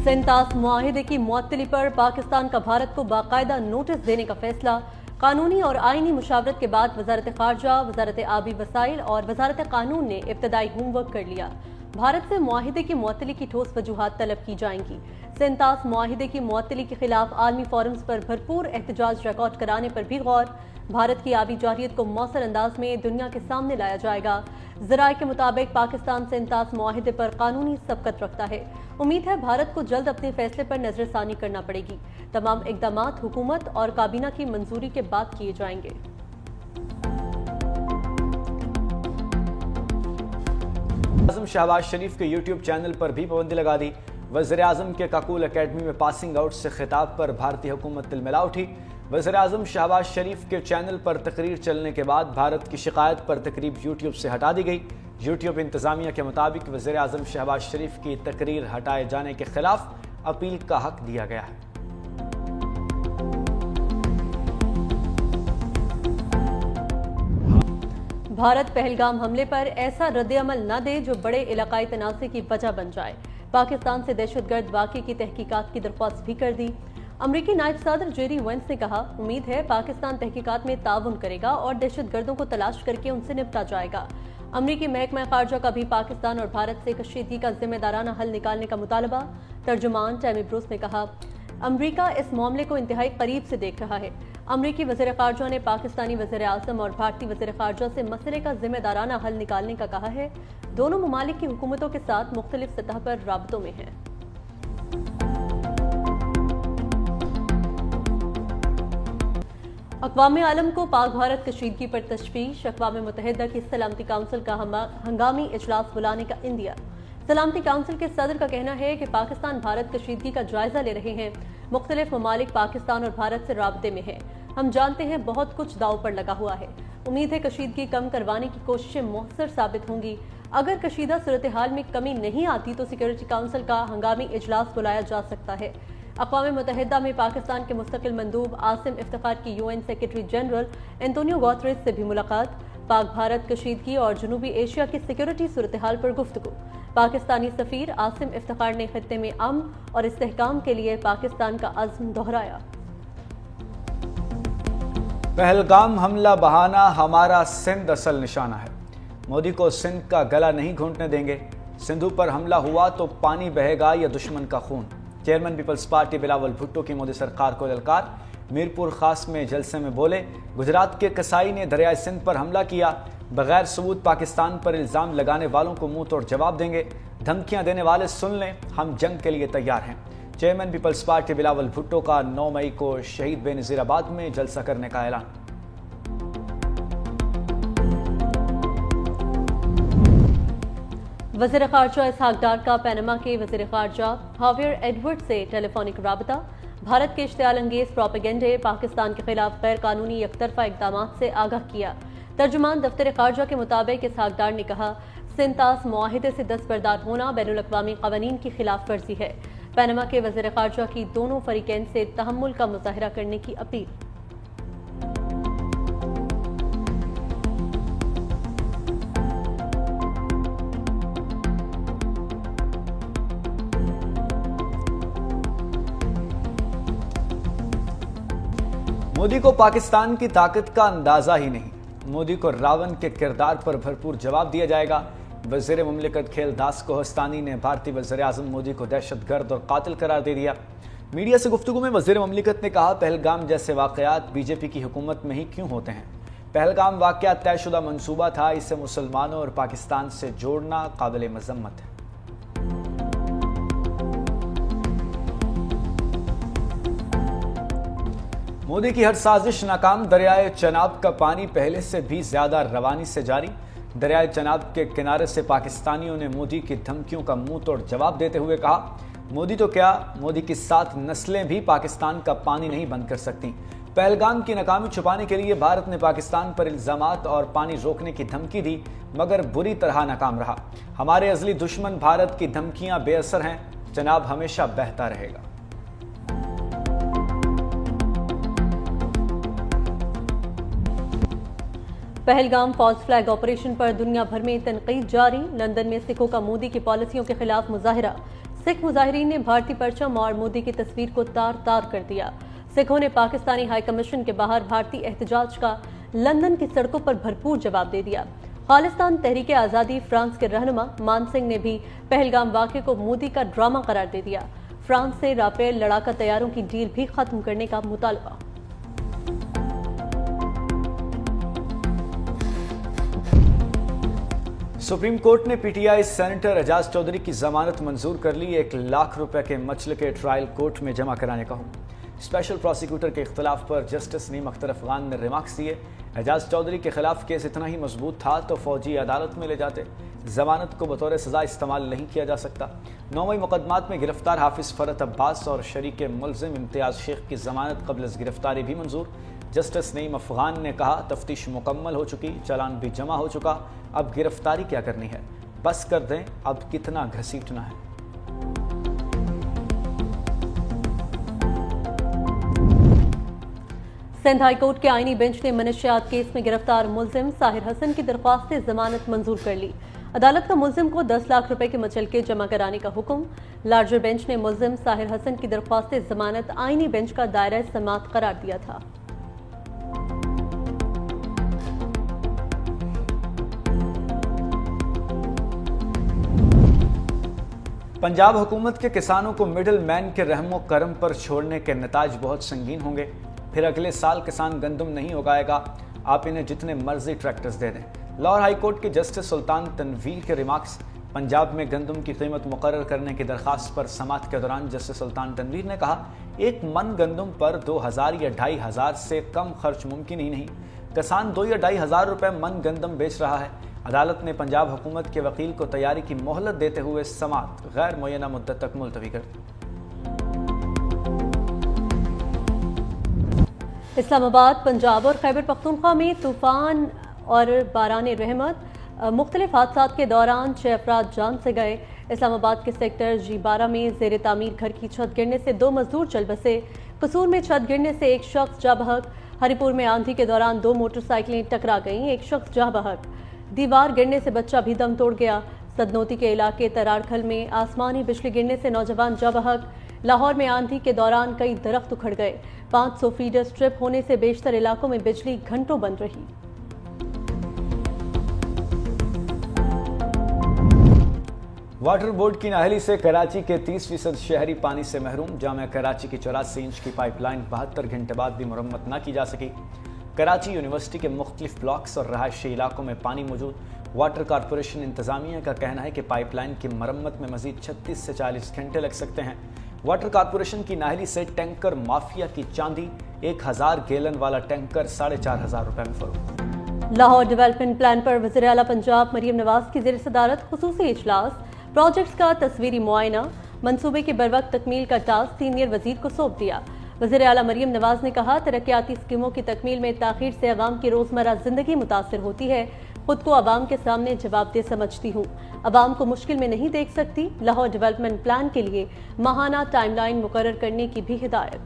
सेंतास मुआहिदे की मुअत्तली पर पाकिस्तान का भारत को बाकायदा नोटिस देने का फैसला। कानूनी और आईनी मुशावरत के बाद वजारत खारजा, वजारत आबी वसाइल और वजारत कानून ने इब्तदाई होमवर्क कर लिया। भारत से मुआहिदे की मुअत्तली की ठोस वजूहात तलब की जाएंगी। सेंतास मुआहिदे की मुअत्तली के खिलाफ आलमी फोरम्स पर भरपूर एहतजाज रिकॉर्ड कराने पर भी गौर। भारत की आबी जारियत को मौसर अंदाज में दुनिया के सामने लाया जाएगा। ज़राए के मुताबिक पाकिस्तान सेंतास मुआहिदे पर कानूनी सबकत रखता है। उम्मीद है भारत को जल्द अपने फैसले पर नजरसानी करना पड़ेगी। तमाम इक़दामात हुकूमत और काबीना की मंजूरी के बाद किए जाएंगे। आज़म शहबाज शरीफ के यूट्यूब चैनल पर भी पाबंदी लगा दी। वज़ीर आज़म के काकूल अकेडमी में पासिंग आउट से खिताब पर भारतीय हुकूमत तिलमिला उठी। वज़ीर आज़म शहबाज शरीफ के चैनल पर तकरीर चलने के बाद भारत की शिकायत पर तकरीब यूट्यूब से हटा दी गई। यूट्यूब इंतज़ामिया के मुताबिक वज़ीर आज़म शहबाज शरीफ की तकरीर हटाए जाने के खिलाफ अपील का हक दिया गया है। भारत पहलगाम हमले पर ऐसा रद्द-ए-अमल न दे जो बड़े इलाकाई तनाज़े की वजह बन जाए। पाकिस्तान से दहशतगर्द वाक़े की तहकीकात की दरख्वास्त भी कर दी। अमरीकी नायब सदर जेरी वेंस ने कहा, उम्मीद है पाकिस्तान तहकीकात में ताउन करेगा और दहशतगर्दों को तलाश करके उनसे निपटा जाएगा। अमरीकी महकमा खारजा का भी पाकिस्तान और भारत से कशीदगी का जिम्मेदाराना हल निकालने का मुतालबा। तर्जुमान टैमी ब्रूस ने कहा, अमरीका इस मामले को इंतहाई करीब से देख रहा है। अमरीकी वज़ीर खारजा ने पाकिस्तानी वज़ीर आज़म और भारतीय वज़ीर खारजा से मसले का जिम्मेदाराना हल निकालने का कहा है। दोनों ममालिक की हुकूमतों के साथ मुख्तलिफ सतह पर राबतों में हैं। अक़वाम आलम को पाक भारत कशीदगी पर तशवीश। अक़वाम मुत्तहिदा की सलामती काउंसिल का हंगामी इजलास बुलाने का इंदिया। सलामती काउंसिल के सदर का कहना है कि पाकिस्तान भारत कशीदगी का जायजा ले रहे हैं। मुख्तलिफ ममालिक पाकिस्तान और भारत से राब्ते में हैं। हम जानते हैं बहुत कुछ दाव पर लगा हुआ है। उम्मीद है कशीदगी कम करवाने की कोशिशें मौसर साबित होंगी। अगर कशीदा सूरत हाल में कमी नहीं आती तो सिक्योरिटी काउंसिल का हंगामी इजलास बुलाया जा सकता है। अक़वाम मुत्तहिदा में पाकिस्तान के मुस्तकिल मंदूब आसिम इफ्तिखार की UN secretary general Antonio Guterres से भी मुलाकात। पाक भारत कशीदगी और जनूबी एशिया की सिक्योरिटी सूरत हाल पर गुफ्तगू। पाकिस्तानी सफीर आसिम इफ्तिखार ने खित्ते में अमन और इस्तेहकाम के लिए पाकिस्तान का अज़्म दोहराया। पहलगाम हमला बहाना, हमारा सिंध असल निशाना है। मोदी को सिंध का गला नहीं घोंटने देंगे। सिंधु पर हमला हुआ तो पानी बहेगा या दुश्मन का खून। Chairman Peoples Party Bilawal Bhutto की मोदी सरकार को ललकार। मीरपुर खास में जलसे में बोले, गुजरात के कसाई ने दरियाए सिंध पर हमला किया। बगैर सबूत पाकिस्तान पर इल्ज़ाम लगाने वालों को मुंह तोड़ जवाब देंगे। धमकियां देने वाले सुन लें, हम जंग के लिए तैयार हैं। Chairman Peoples Party Bilawal Bhutto का 9 मई को शहीद बेनज़ीराबाद में जलसा करने का ऐलान। वज़ीर खारजा इसहाक डार का पैनमा के वज़ीर खारजा हावियर एडवर्ड से टेलीफोनिक राबता। भारत के इश्तियाल अंगेज प्रोपेगेंडे पाकिस्तान के खिलाफ गैर कानूनी एकतरफा इक़दामात से आगाह किया। तर्जुमान दफ्तर खारजा के मुताबिक इसहाक डार ने कहा, सेंतास मुआहिदे से दस्तबरदार होना बैनुल अक़वामी क़वानीन की खिलाफ वर्जी है। पैनमा के वज़ीर खारजा की दोनों फरीकैन से तहम्मुल का मुज़ाहिरा करने की अपील। मोदी को पाकिस्तान की ताकत का अंदाजा ही नहीं। मोदी को रावण के किरदार पर भरपूर जवाब दिया जाएगा। वज़ीर मुमलिकत खेलदास कोहस्तानी ने भारतीय वज़ीर आज़म मोदी को दहशतगर्द और कातिल करार दे दिया। मीडिया से गुफ्तगू में वज़ीर मुमलिकत ने कहा, पहलगाम जैसे वाक़यात बीजेपी की हुकूमत में ही क्यों होते हैं। पहलगाम वाक़या तयशुदा मंसूबा था। इसे मुसलमानों और पाकिस्तान से जोड़ना काबिल मज़म्मत है। मोदी की हर साजिश नाकाम। दरियाए चनाब का पानी पहले से भी ज्यादा रवानी से जारी। दरियाए चनाब के किनारे से पाकिस्तानियों ने मोदी की धमकियों का मुंह तोड़ जवाब देते हुए कहा, मोदी तो क्या, मोदी की 7 नस्लें भी पाकिस्तान का पानी नहीं बंद कर सकती। पहलगाम की नाकामी छुपाने के लिए भारत ने पाकिस्तान पर इल्जामात और पानी रोकने की धमकी दी, मगर बुरी तरह नाकाम रहा। हमारे अज़ली दुश्मन भारत की धमकियां बेअसर हैं। चनाब हमेशा बहता रहेगा। पहलगाम फॉल्स फ्लैग ऑपरेशन पर दुनिया भर में तनकीद जारी। लंदन में सिखों का मोदी की पॉलिसियों के खिलाफ मुजाहिरा। सिख मुजाहिरीन ने भारतीय परचम और मोदी की तस्वीर को तार तार कर दिया। सिखों ने पाकिस्तानी हाई कमीशन के बाहर भारतीय एहतजाज का लंदन की सड़कों पर भरपूर जवाब दे दिया। खालिस्तान तहरीक आज़ादी फ्रांस के रहनुमा मान सिंह ने भी पहलगाम वाक़े को मोदी का ड्रामा करार दे दिया। फ्रांस से राफेल लड़ाका तैयारों की डील भी खत्म करने का मुतालबा। सुप्रीम कोर्ट ने पीटीआई सेनेटर एजाज चौधरी की जमानत मंजूर कर ली। 1 लाख रुपए के मचलके ट्रायल कोर्ट में जमा कराने का हुक्म। स्पेशल प्रोसिक्यूटर के इख्तिलाफ पर जस्टिस नईम अख्तर अफगान ने रिमार्क्स दिए। एजाज चौधरी के खिलाफ केस इतना ही मजबूत था तो फौजी अदालत में ले जाते। जमानत को बतौर सजा इस्तेमाल नहीं किया जा सकता। 9वें मुकदमात में गिरफ्तार हाफिज फरत अब्बास और शरीक मुलजिम इम्तियाज शेख की जमानत कब्ल गिरफ्तारी भी मंजूर। जस्टिस नईम अफगान ने कहा, तफ्तीश मुकम्मल हो चुकी, चालान भी जमा हो चुका, अब गिरफ्तारी क्या करनी है, बस कर दें, अब कितना घसीटना है। सिंध हाई कोर्ट के आईनी बेंच ने मनशियात केस में गिरफ्तार मुलजिम साहिर हसन की दरख्वास्त जमानत मंजूर कर ली। अदालत का मुलजिम को 10 लाख रुपए के मचलके जमा कराने का हुक्म। लार्जर बेंच ने मुलजिम साहिर हसन की दरख्वास्त जमानत आईनी बेंच का दायरा समाअत करार दिया था। पंजाब हुकूमत के किसानों को मिडिल मैन के रहमो करम पर छोड़ने के नताज बहुत संगीन होंगे। फिर अगले साल किसान गंदम नहीं उगाएगा, आप इन्हें जितने मर्जी ट्रैक्टर्स दे दें। लाहौर हाई कोर्ट के जस्टिस सुल्तान तनवीर के रिमार्क्स। पंजाब में गंदम की कीमत मुकर्रर करने की दरखास्त पर समाअत के दौरान जस्टिस सुल्तान तनवीर ने कहा, 1 मन गंदम पर 2000 या 2500 से कम खर्च मुमकिन ही नहीं। किसान 2 या 2500 रुपए मन गंदम बेच रहा है। अदालत ने पंजाब हुकूमत के वकील को तैयारी की मोहलत देते हुए समाअत गैर मुय्यना मुद्दत तक मुलतवी कर दी। इस्लामाबाद, पंजाब और खैबर पख्तूनख्वा में तूफान और बारान रहमत मुख्तलिफ हादसात के दौरान 6 अफराद जान से गए। इस्लामाबाद के सेक्टर G12 में जेर तामीर घर की छत गिरने से 2 मजदूर चल बसे। कसूर में छत गिरने से एक शख्स जा बहक। हरिपुर में आंधी के दौरान 2 मोटरसाइकिलें टकरा गईं, एक शख्स जा बहक। दीवार गिरने से बच्चा भी दम तोड़ गया। सदनोती के इलाके तरारखल में आसमानी बिजली गिरने से नौजवान जा बहक। लाहौर में आंधी के दौरान कई दरख्त उखड़ गए। 500 फीडर स्ट्रिप होने से बेशतर इलाकों में बिजली घंटों बंद रही। वाटर बोर्ड की नाअहली से कराची के 30% शहरी पानी से महरूम। जामिया कराची की 84 इंच की पाइपलाइन 72 घंटे बाद भी मुरम्मत न की जा सकी। कराची यूनिवर्सिटी के मुख्तलिफ ब्लॉक्स और रहायशी इलाकों में पानी मौजूद। वाटर कॉरपोरेशन इंतजामिया का कहना है कि पाइपलाइन की मरम्मत में मजीद 36 से 40 घंटे लग सकते हैं। वाटर कॉरपोरेशन की नाअहली से टैंकर माफिया की चांदी, 1000 गैलन वाला टैंकर 4500 रुपए में फरोख्त। लाहौर डेवलपमेंट प्लान पर वज़ीर आला पंजाब मरियम नवाज की ज़ेर सदारत खुसूसी इजलास। प्रोजेक्ट्स का तस्वीरी मुआयना, मंसूबे की बरवक्त तकमील का टास्क सीनियर वजीर को सौंप दिया। वज़ीर आला मरियम नवाज ने कहा, तरक्याती स्कीमों की तकमील में ताखीर से अवाम की रोजमर्रा जिंदगी मुतासर होती है। खुद को अवाम के सामने जवाबदेह समझती हूँ, अवाम को मुश्किल में नहीं देख सकती। लाहौर डेवलपमेंट प्लान के लिए माहाना टाइमलाइन मुकर्रर करने की भी हिदायत।